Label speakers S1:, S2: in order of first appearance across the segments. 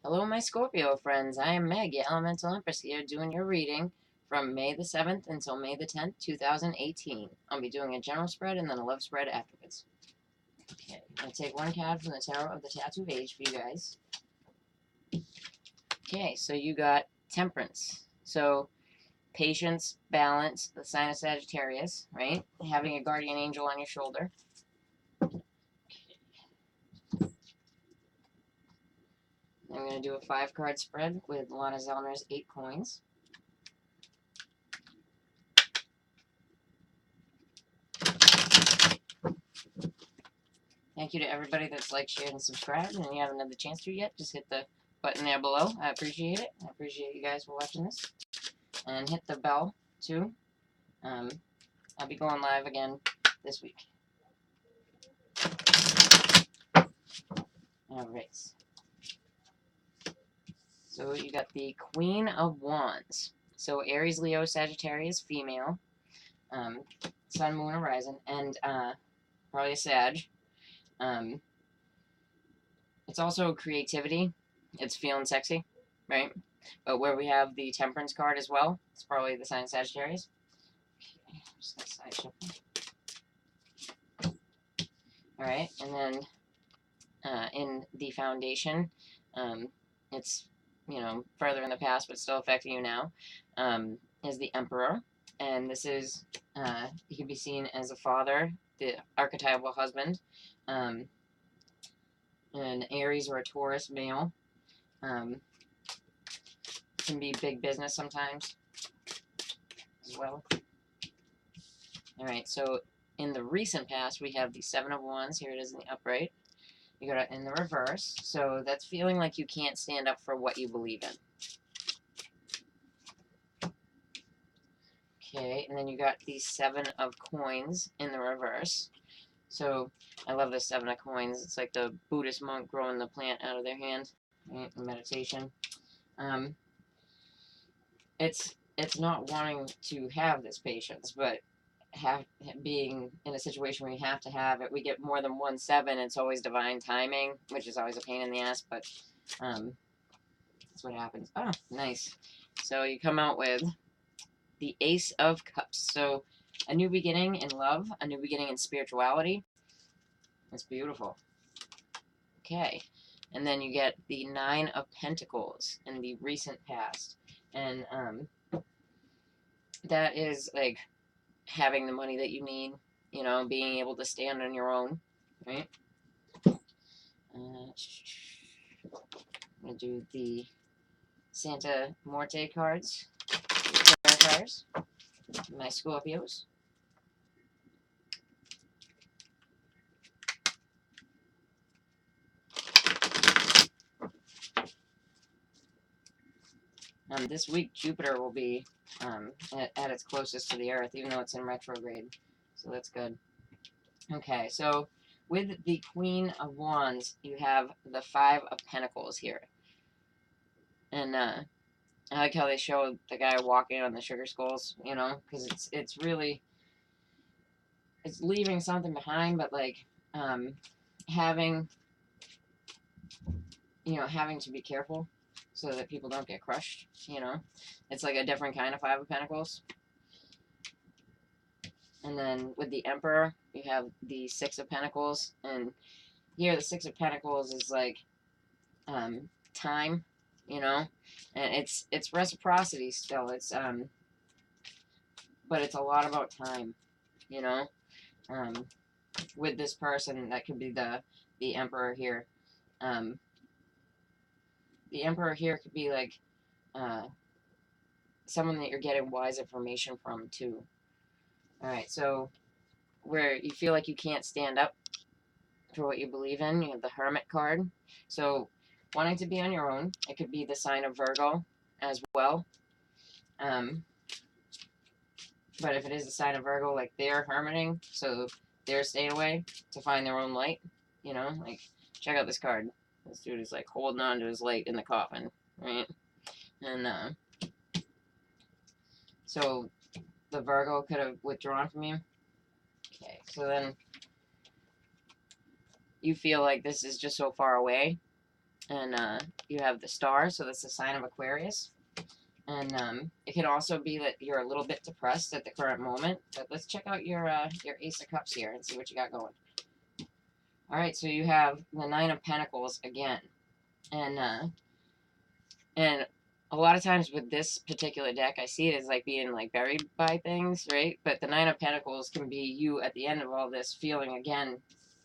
S1: Hello, my Scorpio friends. I am Meg, your Elemental Empress here, doing your reading from May the 7th until May the 10th, 2018. I'll be doing a general spread and then a love spread afterwards. Okay, I'm going to take one card from the Tarot of the Tattooed Age for you guys. Okay, so you got Temperance. So, patience, balance, the sign of Sagittarius, right? Having a guardian angel on your shoulder. I'm going to do a 5-card spread with Lana Zellner's 8 coins. Thank you to everybody that's liked, shared, and subscribed. And if you haven't had the chance to yet, just hit the button there below. I appreciate it. I appreciate you guys for watching this. And hit the bell, too. I'll be going live again this week. Alright. So you got the Queen of Wands. So Aries, Leo, Sagittarius, female. Sun, Moon, Horizon. And probably a Sag. It's also creativity. It's feeling sexy, right? But where we have the Temperance card as well, it's probably the sign of Sagittarius. Okay, just gonna side shuffle. Alright, and then in the Foundation, it's, you know, further in the past but still affecting you now, is the Emperor. And this is, he can be seen as a father, the archetypal husband, an Aries or a Taurus male. Can be big business sometimes as well. Alright, so in the recent past, we have the 7 of Wands. Here it is in the upright. You got it in the reverse. So that's feeling like you can't stand up for what you believe in. Okay, and then you got the 7 of Coins in the reverse. So I love this 7 of Coins. It's like the Buddhist monk growing the plant out of their hand, right, in meditation. It's not wanting to have this patience, but being in a situation where you have to have it. We get more than 1 7. It's always divine timing, which is always a pain in the ass, but that's what happens. Oh, nice. So you come out with the Ace of Cups. So a new beginning in love, a new beginning in spirituality. That's beautiful. Okay. And then you get the 9 of Pentacles in the recent past. And that is like having the money that you need, you know, being able to stand on your own, right? I'm going to do the Santa Morte cards, clarifiers, my Scorpios. This week, Jupiter will be at its closest to the Earth, even though it's in retrograde. So that's good. Okay, so with the Queen of Wands, you have the 5 of Pentacles here. And I like how they show the guy walking on the sugar skulls, you know, because it's really, it's leaving something behind, but like having, you know, having to be careful so that people don't get crushed, you know. It's like a different kind of 5 of Pentacles. And then with the Emperor, you have the 6 of Pentacles. And here the 6 of Pentacles is like time, you know. And it's reciprocity still. It's but it's a lot about time, you know. With this person, that could be the Emperor here. The Emperor here could be like someone that you're getting wise information from too. Alright, so where you feel like you can't stand up for what you believe in, you have the Hermit card. So wanting to be on your own, it could be the sign of Virgo as well. But if it is the sign of Virgo, like they're hermiting, so they're staying away to find their own light, you know, like check out this card. This dude is like holding on to his light in the coffin, right? And so the Virgo could have withdrawn from you. Okay, so then you feel like this is just so far away, And you have the star, so that's the sign of Aquarius. And it can also be that you're a little bit depressed at the current moment. But let's check out your Ace of Cups here and see what you got going. All right, so you have the Nine of Pentacles again, and a lot of times with this particular deck, I see it as like being like buried by things, right? But the Nine of Pentacles can be you at the end of all this feeling again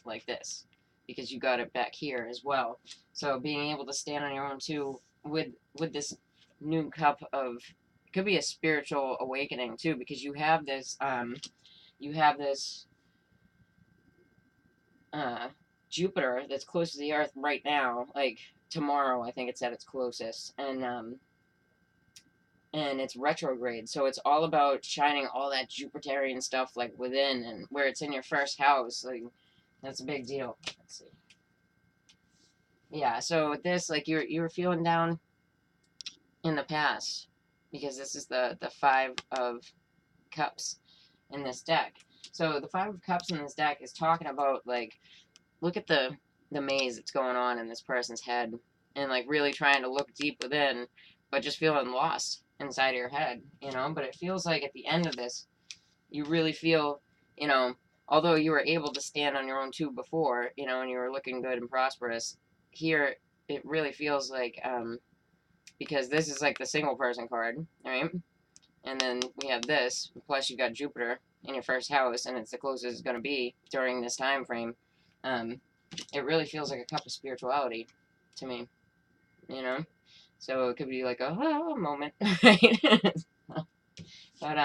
S1: like this, because you got it back here as well. So being able to stand on your own too with this new cup of, it could be a spiritual awakening too, because you have this Jupiter that's close to the Earth right now, like tomorrow I think it's at its closest, and it's retrograde, so it's all about shining all that Jupiterian stuff like within, and where it's in your first house, like that's a big deal. Let's see. Yeah, so with this, like you were feeling down in the past, because this is the Five of Cups in this deck. So the Five of Cups in this deck is talking about, like, look at the maze that's going on in this person's head, and like really trying to look deep within, but just feeling lost inside of your head, you know. But it feels like at the end of this, you really feel, you know, although you were able to stand on your own too before, you know, and you were looking good and prosperous, here it really feels like, because this is like the single person card, right? And then we have this, plus you got Jupiter in your first house, and it's the closest it's going to be during this time frame. It really feels like a cup of spirituality to me, you know? So it could be like a moment, right? But,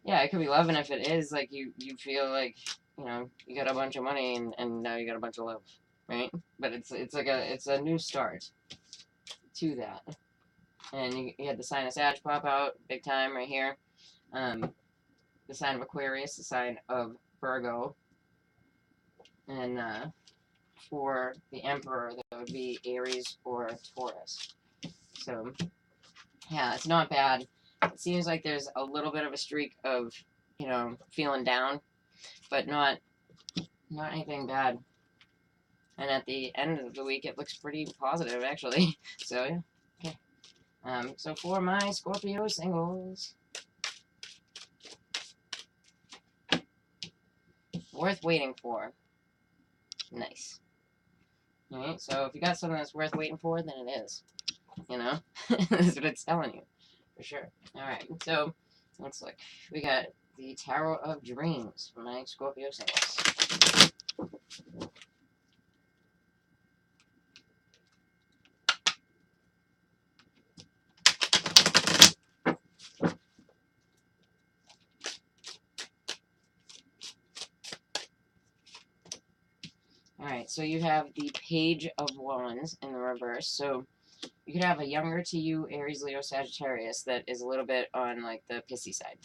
S1: yeah, it could be love, and if it is, like, you feel like, you know, you got a bunch of money, and now you got a bunch of love, right? But it's like it's a new start to that. And you had the sign of Sag pop out big time right here. The sign of Aquarius, the sign of Virgo, and for the Emperor, that would be Aries or Taurus. So, yeah, it's not bad. It seems like there's a little bit of a streak of, you know, feeling down, but not anything bad. And at the end of the week, it looks pretty positive, actually. So, yeah. Okay. So for my Scorpio singles, worth waiting for. Nice. Alright, so if you got something that's worth waiting for, then it is. You know? That's what it's telling you. For sure. Alright, so let's look. We got the Tarot of Dreams for my Scorpio singles. Alright, so you have the Page of Wands in the reverse. So you could have a younger to you Aries, Leo, Sagittarius that is a little bit on like the pissy side.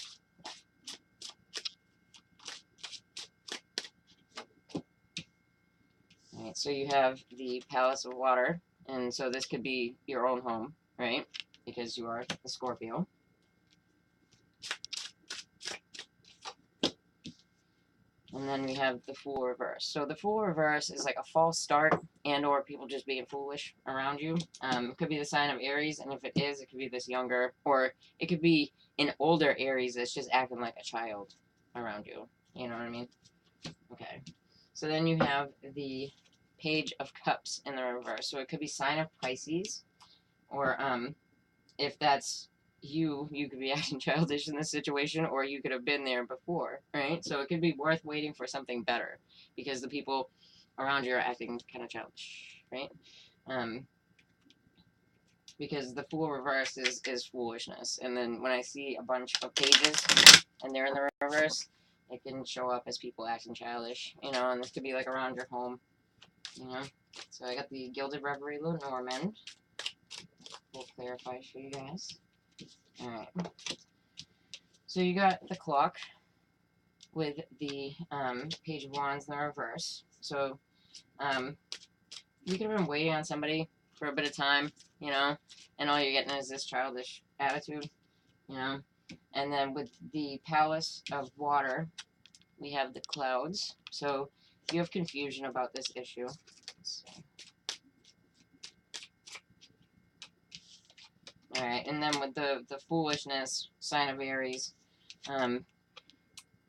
S1: Alright, so you have the Palace of Water, and so this could be your own home, right? Because you are a Scorpio. And then we have the Fool reverse. So the Fool reverse is like a false start, and or people just being foolish around you. It could be the sign of Aries, and if it is, it could be this younger, or it could be an older Aries that's just acting like a child around you. You know what I mean? Okay. So then you have the Page of Cups in the reverse. So it could be sign of Pisces, or if that's you could be acting childish in this situation, or you could have been there before, right? So it could be worth waiting for something better, because the people around you are acting kind of childish, right? Because the Fool reverse is foolishness, and then when I see a bunch of pages and they're in the reverse, it can show up as people acting childish, you know, and this could be like around your home, you know. So I got the Gilded Reverie Lenormand. We'll clarify for you guys. Alright. So you got the Clock with the Page of Wands in the reverse. So you could have been waiting on somebody for a bit of time, you know, and all you're getting is this childish attitude, you know. And then with the Palace of Water, we have the Clouds. So you have confusion about this issue. Let's see. All right, and then with the foolishness, sign of Aries,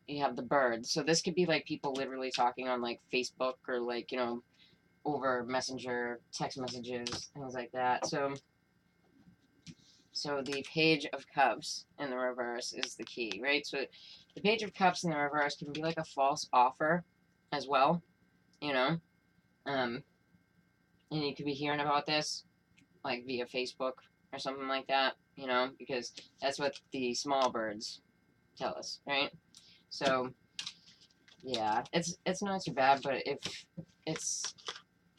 S1: you have the birds. So this could be like people literally talking on like Facebook or like, you know, over messenger, text messages, things like that. So the Page of Cups in the reverse is the key, right? So the Page of Cups in the reverse can be like a false offer as well, you know. And you could be hearing about this like via Facebook or something like that, you know, because that's what the small birds tell us, right? So yeah, it's not too bad, but if it's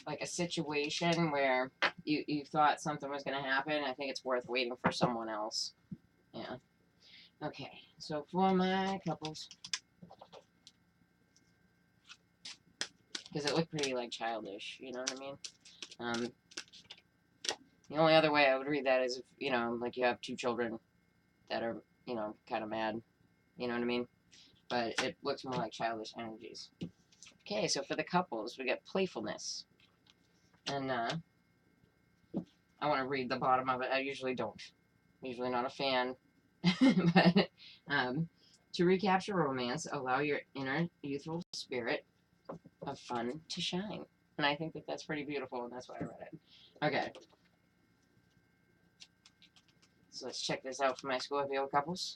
S1: like a situation where you thought something was going to happen, I think it's worth waiting for someone else. Yeah. Okay, so for my couples, because it looked pretty like childish, you know what I mean? The only other way I would read that is if, you know, like you have two children that are, you know, kind of mad, you know what I mean? But it looks more like childish energies. Okay, so for the couples, we got playfulness. And I want to read the bottom of it. I usually don't. Usually not a fan. But to recapture romance, allow your inner youthful spirit of fun to shine. And I think that that's pretty beautiful, and that's why I read it. Okay. So let's check this out for my Scorpio couples.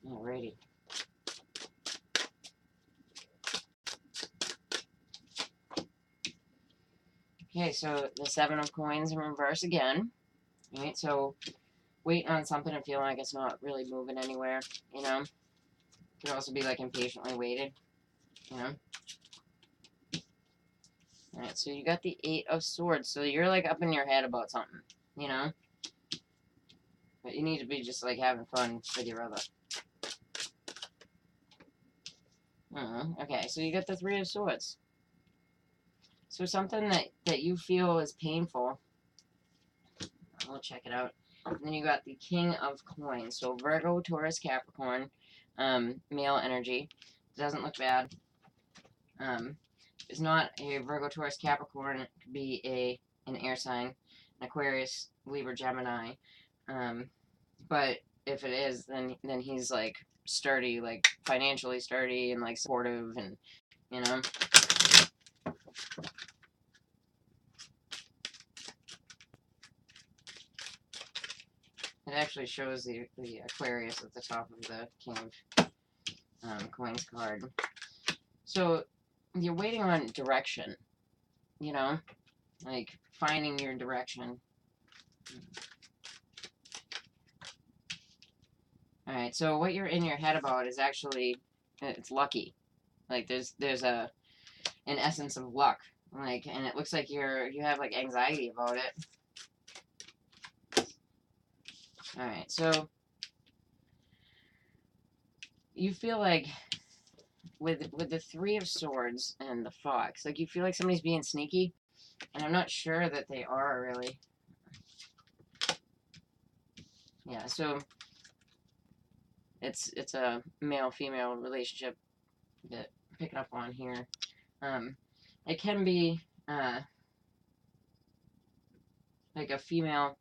S1: Alrighty. Okay, so the Seven of Coins in reverse again. Alright, so waiting on something and feeling like it's not really moving anywhere, you know? Could also be like impatiently waited, you know? Alright, so you got the Eight of Swords, so you're like up in your head about something, you know? But you need to be just like having fun with your other. Okay, so you got the Three of Swords. So something that you feel is painful. We'll check it out. And then you got the King of Coins. So Virgo, Taurus, Capricorn, male energy. Doesn't look bad. It's not a Virgo, Taurus, Capricorn. It could be an air sign, an Aquarius, Libra, Gemini. But if it is, then he's like sturdy, like financially sturdy and like supportive, and you know. It actually shows the Aquarius at the top of the King of Coins card. So you're waiting on direction, you know, like finding your direction. All right, so what you're in your head about is actually, it's lucky. Like there's an essence of luck, like, and it looks like you have like anxiety about it. All right, so you feel like with the Three of Swords and the Fox, like you feel like somebody's being sneaky, and I'm not sure that they are really. Yeah, so it's a male-female relationship that I'm picking up on here. It can be like a female.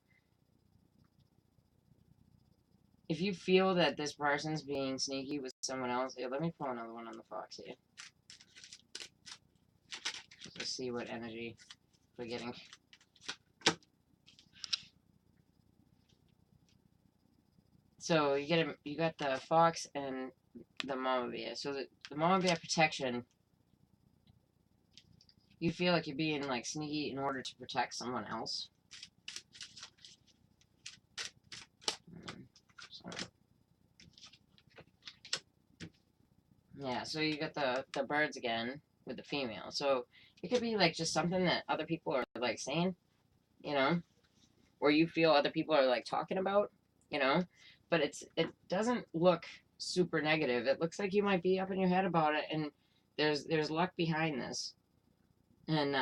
S1: If you feel that this person's being sneaky with someone else, here, let me pull another one on the Fox here. Just to see what energy we're getting. So you got the Fox and the Mama Bear. So the Mama Bear protection, you feel like you're being like sneaky in order to protect someone else. Yeah, so you got the birds again with the female. So it could be like just something that other people are like saying, you know, or you feel other people are like talking about, you know, but it doesn't look super negative. It looks like you might be up in your head about it, and there's luck behind this. And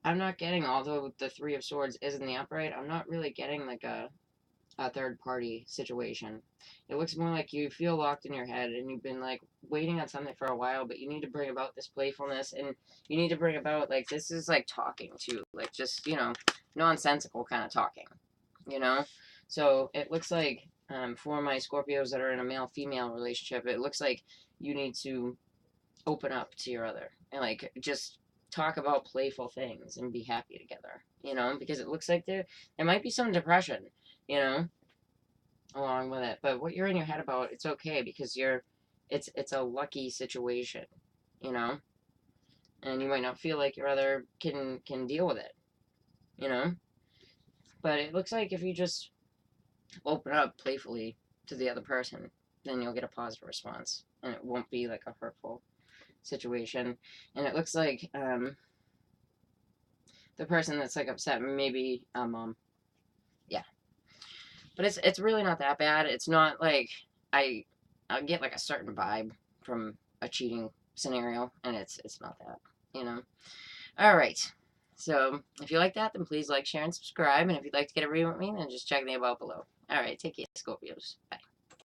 S1: I'm not getting, although the Three of Swords is in the upright, I'm not really getting like a third party situation. It looks more like you feel locked in your head and you've been like waiting on something for a while, but you need to bring about this playfulness, and you need to bring about like this is like talking too, like just, nonsensical kind of talking, you know? So it looks like for my Scorpios that are in a male female relationship, it looks like you need to open up to your other and like just talk about playful things and be happy together, because it looks like there might be some depression, you know, along with it. But what you're in your head about, it's okay because it's a lucky situation, you know, and you might not feel like your other can deal with it, you know. But it looks like if you just open up playfully to the other person, then you'll get a positive response, and it won't be like a hurtful situation. And it looks like the person that's like upset, maybe mom. Yeah, but it's really not that bad. It's not like I I get like a certain vibe from a cheating scenario, and it's not that, you know. All right. So if you like that, then please like, share, and subscribe. And if you'd like to get a reading with me, then just check the above below. All right, take care, Scorpios. Bye.